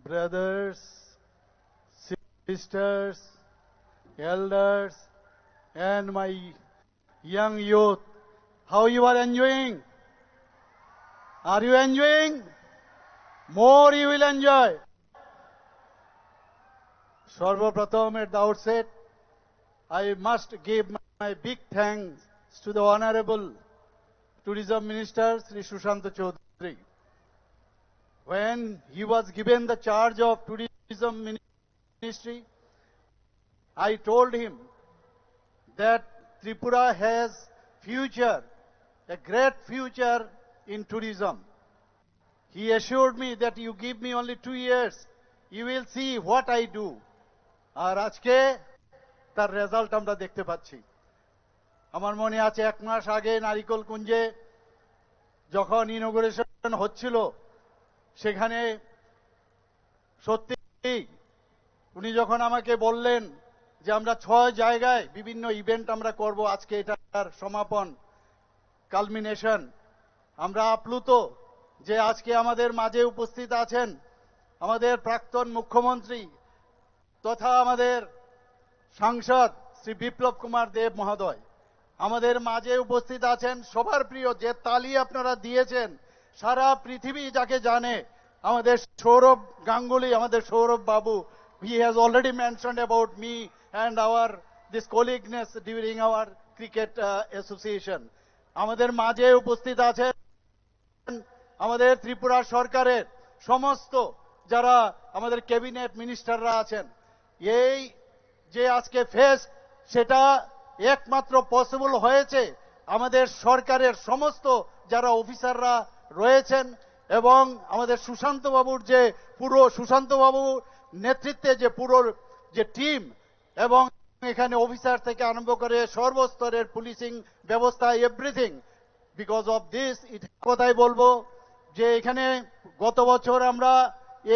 brothers, sisters, elders, and my young youth. How you are enjoying? Are you enjoying? More you will enjoy. Sarvapratham, at the outset, I must give my big thanks to the Honorable Tourism Minister, Sri Sushant Chaudhary. When he was given the charge of Tourism Ministry, I told him that Tripura has future, a great future in tourism. He assured me that you give me only 2 years, you will see what I do. আর আজকে তার result আমরা দেখতে পাচ্ছি। আমার মনে আছে 1 মাস আগে নারিকল কুঞ্জে যখন ইনঅগুরেশন হচ্ছিল, সেখানে সত্যি উনি যখন আমাকে বললেন যে আমরা 6 জায়গায় বিভিন্ন ইভেন্ট আমরা করব, আজকে এটার সমাপন কালমিনেশন, আমরা আপ্লুত যে আজকে আমাদের মাঝে উপস্থিত আছেন আমাদের প্রাক্তন মুখ্যমন্ত্রী তথা আমাদের সাংসদ শ্রী বিপ্লব কুমার দেব মহোদয়। আমাদের মাঝে উপস্থিত আছেন সবার প্রিয়, যে তালি আপনারা দিয়েছেন, সারা পৃথিবী যাকে জানে, আমাদের সৌরভ গাঙ্গুলি, আমাদের সৌরভ বাবু। He has already mentioned about me and our this colleagueness during our cricket association. আমাদের মাঝে উপস্থিত আছেন আমাদের ত্রিপুরা সরকারের সমস্ত যারা আমাদের ক্যাবিনেট মিনিস্টাররা আছেন। এই যে আজকে ফেস্ট, সেটা একমাত্র পসিবল হয়েছে আমাদের সরকারের সমস্ত যারা অফিসাররা রয়েছেন এবং আমাদের সুশান্ত বাবুর যে পুরো সুশান্ত বাবুর নেতৃত্বে যে পুরো যে টিম, এবং এখানে অফিসার থেকে আরম্ভ করে সর্বস্তরের পুলিশিং ব্যবস্থা, এভরিথিং। বিকজ অফ দিস কথাই বলবো যে এখানে গত বছর আমরা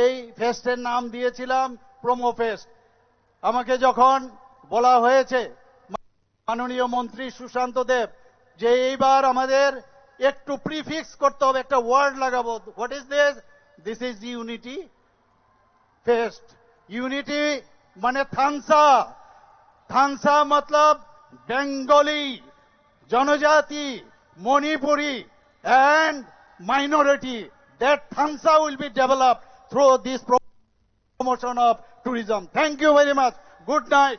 এই ফেস্টের নাম দিয়েছিলাম প্রোমো ফেস্ট। আমাকে যখন বলা হয়েছে মাননীয় মন্ত্রী সুশান্ত দেব যে এইবার আমাদের একটু প্রিফিক্স করতে হবে, একটা ওয়ার্ড লাগাবো, what is this? This is unity fest. Unity মানে থানসা, থানসা মতলব বেঙ্গলি, জনজাতি, Manipuri and minority. That Thansa will be developed through this promotion of tourism. Thank you very much. Good night.